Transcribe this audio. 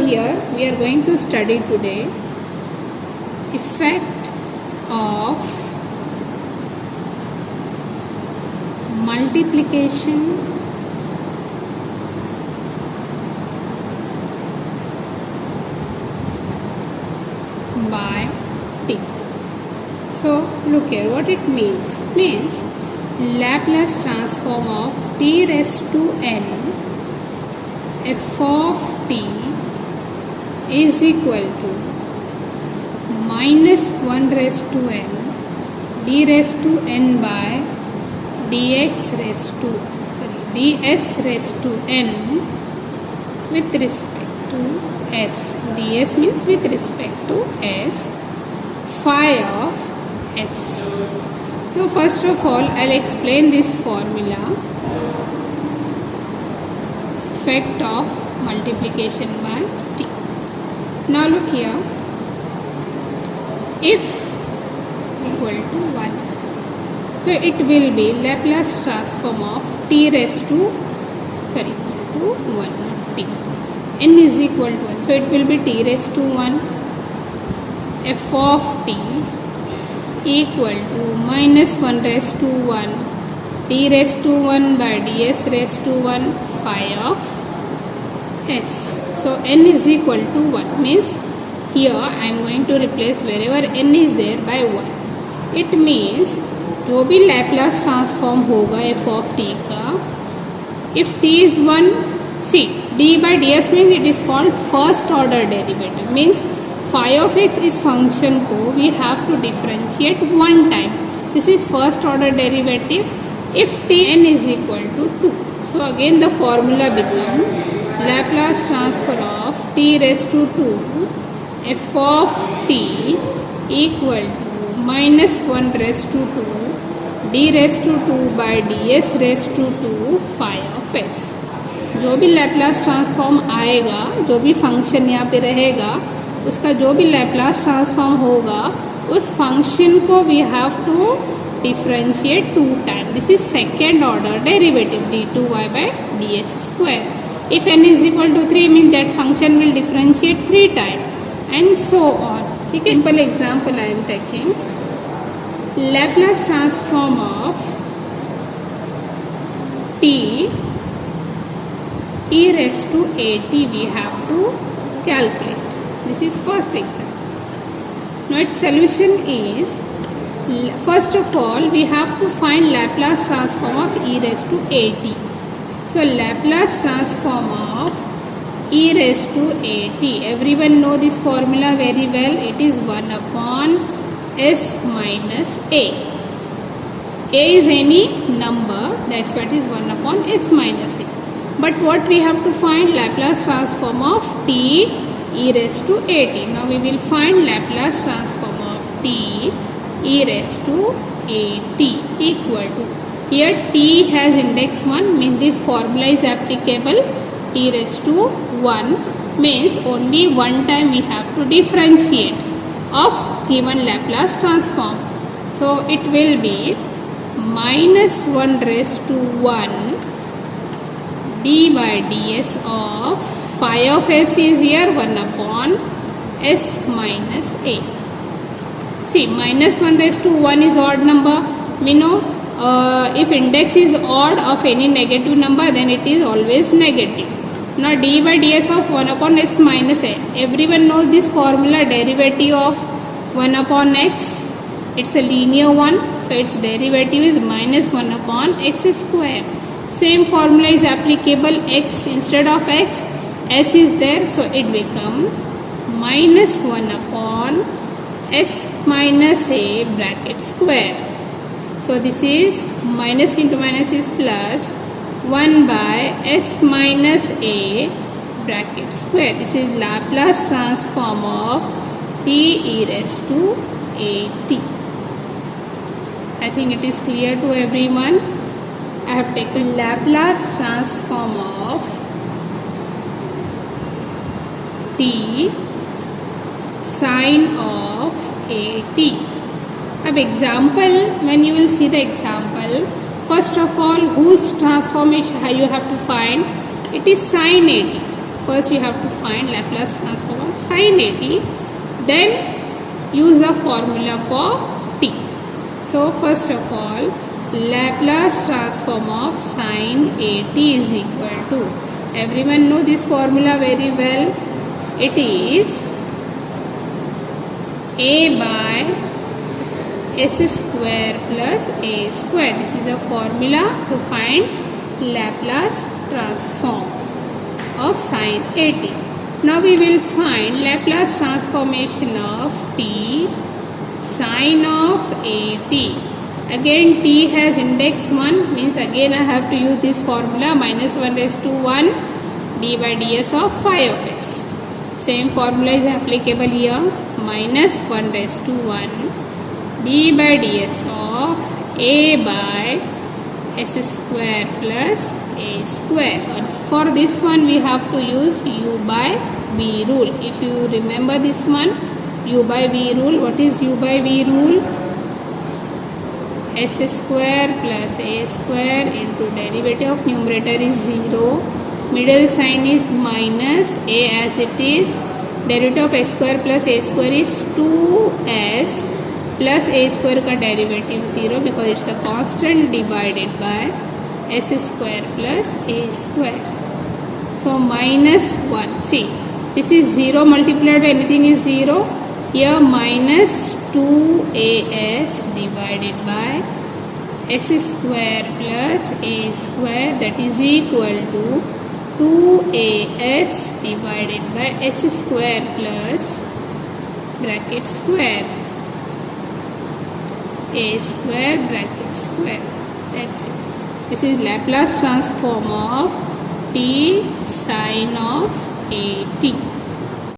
here we are going to study today effect of multiplication by t. So look here, what it means Laplace transform of t raised to n f of t is equal to minus 1 raised to n d raised to n by ds raised to n with respect to s. ds means with respect to s, phi of s. So first of all, I'll explain this formula, effect of multiplication by t. Now look here, if equal to 1, so it will be Laplace transform of t raised to equal to 1, not t. N is equal to 1, so it will be t raised to 1 f of t equal to minus 1 raised to 1 t raised to 1 by ds raised to 1 phi of s. So n is equal to 1 means here I am going to replace wherever n is there by 1. It means जो भी Laplace transform होगा f of t का, if t is 1, see d by ds means it is called first order derivative, means phi of x is function को we have to differentiate one time. This is first order derivative if tn is equal to 2. So again the formula become Laplace transfer of t raised to 2 f of t equal to minus 1 raised to 2 d raised to 2 by ds raised to 2 phi of s. जो भी Laplace transform आएगा, जो भी function यहाँ पे रहेगा, उसका जो भी Laplace transform होगा, उस फंक्शन को we have to differentiate 2 times. This is second order derivative d2y by ds square. If n is equal to 3 means that function will differentiate 3 times and so on. ठीक है, simple example I am taking. Laplace transform of t e raised to at we have to calculate. This is first example. Now its solution is, first of all we have to find Laplace transform of e raised to at. So Laplace transform of e raised to at, everyone know this formula very well. It is 1 upon s minus a. A is any number, that's what is 1 upon s minus a. But what we have to find? Laplace transform of t e raised to at. Now we will find Laplace transform of t e raised to at equal to, here t has index 1 means this formula is applicable. T raised to 1 means only one time we have to differentiate of given Laplace transform. So it will be minus 1 raised to 1 d by ds of phi of s is here 1 upon s minus a. See, minus 1 raised to 1 is odd number. We know if index is odd of any negative number, then it is always negative. Now d by ds of 1 upon s minus a. Everyone knows this formula, derivative of 1 upon x. It's a linear one, so its derivative is minus 1 upon x square. Same formula is applicable, x instead of x, s is there, so it become minus 1 upon s minus a bracket square. So this is minus into minus is plus 1 by s minus a bracket square. This is Laplace transform of t e raised to at. I think it is clear to everyone. I have taken Laplace transform of t sine of at. अब example, when you will see the example, first of all whose transformation you have to find? It is sine at. first you have to find Laplace transform of sin AT, then use the formula for t. So first of all, Laplace transform of sin AT is equal to, everyone know this formula very well, it is a by s square plus a square. This is a formula to find Laplace transform of sin AT. Now we will find Laplace transformation of t sin of AT. Again t has index 1, means again I have to use this formula, minus 1 raised to 1 d by ds of phi of s. Same formula is applicable here, minus 1 raised to 1 d by ds of a by s square plus a square. And for this one we have to use u by v rule. If you remember this one, u by v rule, what is u by v rule? S square plus a square into derivative of numerator is 0, middle sign is minus, a as it is, derivative of s square plus a square is 2s plus a square का derivative 0 because it's a constant, divided by s square plus a square. So minus 1, see this is 0 multiplied by anything is 0, here minus 2as divided by s square plus a square, that is equal to 2as divided by s square plus bracket square a square bracket square. That's it. This is Laplace transform of t sin of AT.